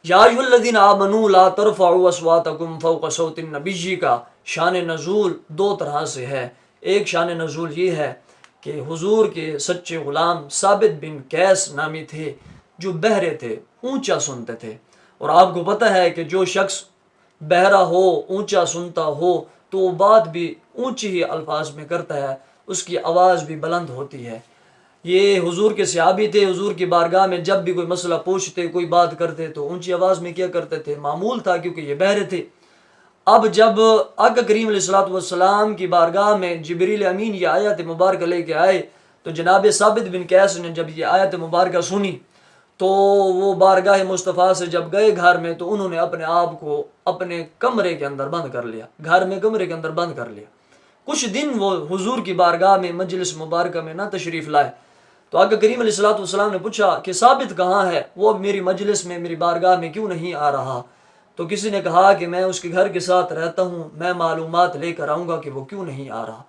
یا ایھا الذین آمنوا لا ترفعوا اصواتکم فوق صوت النبی کا شان نزول دو طرح سے ہے۔ ایک شان نزول یہ ہے کہ حضور کے سچے غلام ثابت بن قیس نامی تھے جو بہرے تھے، اونچا سنتے تھے، اور آپ کو پتہ ہے کہ جو شخص بہرا ہو، اونچا سنتا ہو، تو وہ بات بھی اونچی ہی الفاظ میں کرتا ہے، اس کی آواز بھی بلند ہوتی ہے۔ یہ حضور کے صحابی تھے، حضور کی بارگاہ میں جب بھی کوئی مسئلہ پوچھتے، کوئی بات کرتے تو اونچی آواز میں کیا کرتے تھے، معمول تھا کیونکہ یہ بہرے تھے۔ اب جب آقا کریم علیہ السلام کی بارگاہ میں جبریل امین یہ آیت مبارکہ لے کے آئے، تو جناب ثابت بن قیس نے جب یہ آیت مبارکہ سنی تو وہ بارگاہ مصطفیٰ سے جب گئے گھر میں، تو انہوں نے اپنے آپ کو اپنے کمرے کے اندر بند کر لیا، گھر میں کمرے کے اندر بند کر لیا۔ کچھ دن وہ حضور کی بارگاہ میں مجلس مبارکہ میں نہ تشریف لائے۔ تو آقا کریم علیہ السلام نے پوچھا کہ ثابت کہاں ہے، وہ اب میری مجلس میں، میری بارگاہ میں کیوں نہیں آ رہا؟ تو کسی نے کہا کہ میں اس کے گھر کے ساتھ رہتا ہوں، میں معلومات لے کر آؤں گا کہ وہ کیوں نہیں آ رہا۔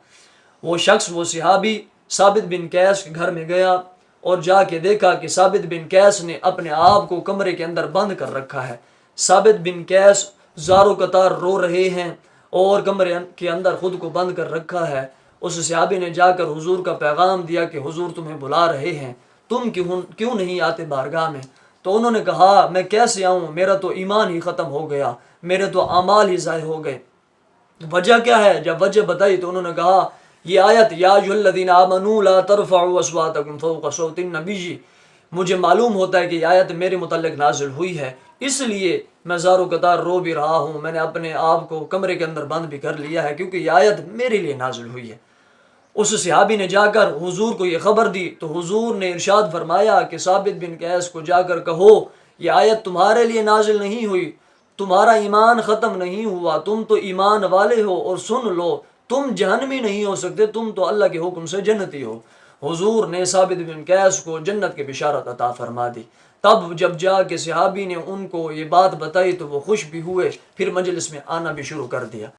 وہ شخص، وہ صحابی ثابت بن قیس کے گھر میں گیا اور جا کے دیکھا کہ ثابت بن قیس نے اپنے آپ کو کمرے کے اندر بند کر رکھا ہے۔ ثابت بن قیس زارو قطار رو رہے ہیں اور کمرے کے اندر خود کو بند کر رکھا ہے۔ اس صحابی نے جا کر حضور کا پیغام دیا کہ حضور تمہیں بلا رہے ہیں، تم کیوں نہیں آتے بارگاہ میں؟ تو انہوں نے کہا میں کیسے آؤں، میرا تو ایمان ہی ختم ہو گیا، میرے تو اعمال ہی ضائع ہو گئے۔ وجہ کیا ہے؟ جب وجہ بتائی تو انہوں نے کہا یہ آیت یا ایھا الذین آمنوا لا ترفعوا اصواتکم فوق صوت النبی، مجھے معلوم ہوتا ہے کہ یہ آیت میرے متعلق نازل ہوئی ہے، اس لیے میں زارو قطار رو بھی رہا ہوں، میں نے اپنے آپ کو کمرے کے اندر بند بھی کر لیا ہے کیونکہ یہ آیت میرے لیے نازل ہوئی ہے۔ اس صحابی نے جا کر حضور کو یہ خبر دی تو حضور نے ارشاد فرمایا کہ ثابت بن قیس کو جا کر کہو یہ آیت تمہارے لیے نازل نہیں ہوئی، تمہارا ایمان ختم نہیں ہوا، تم تو ایمان والے ہو، اور سن لو تم جہنمی نہیں ہو سکتے، تم تو اللہ کے حکم سے جنتی ہو۔ حضور نے ثابت بن قیس کو جنت کی بشارت عطا فرما دی۔ تب جب جا کے صحابی نے ان کو یہ بات بتائی تو وہ خوش بھی ہوئے، پھر مجلس میں آنا بھی شروع کر دیا۔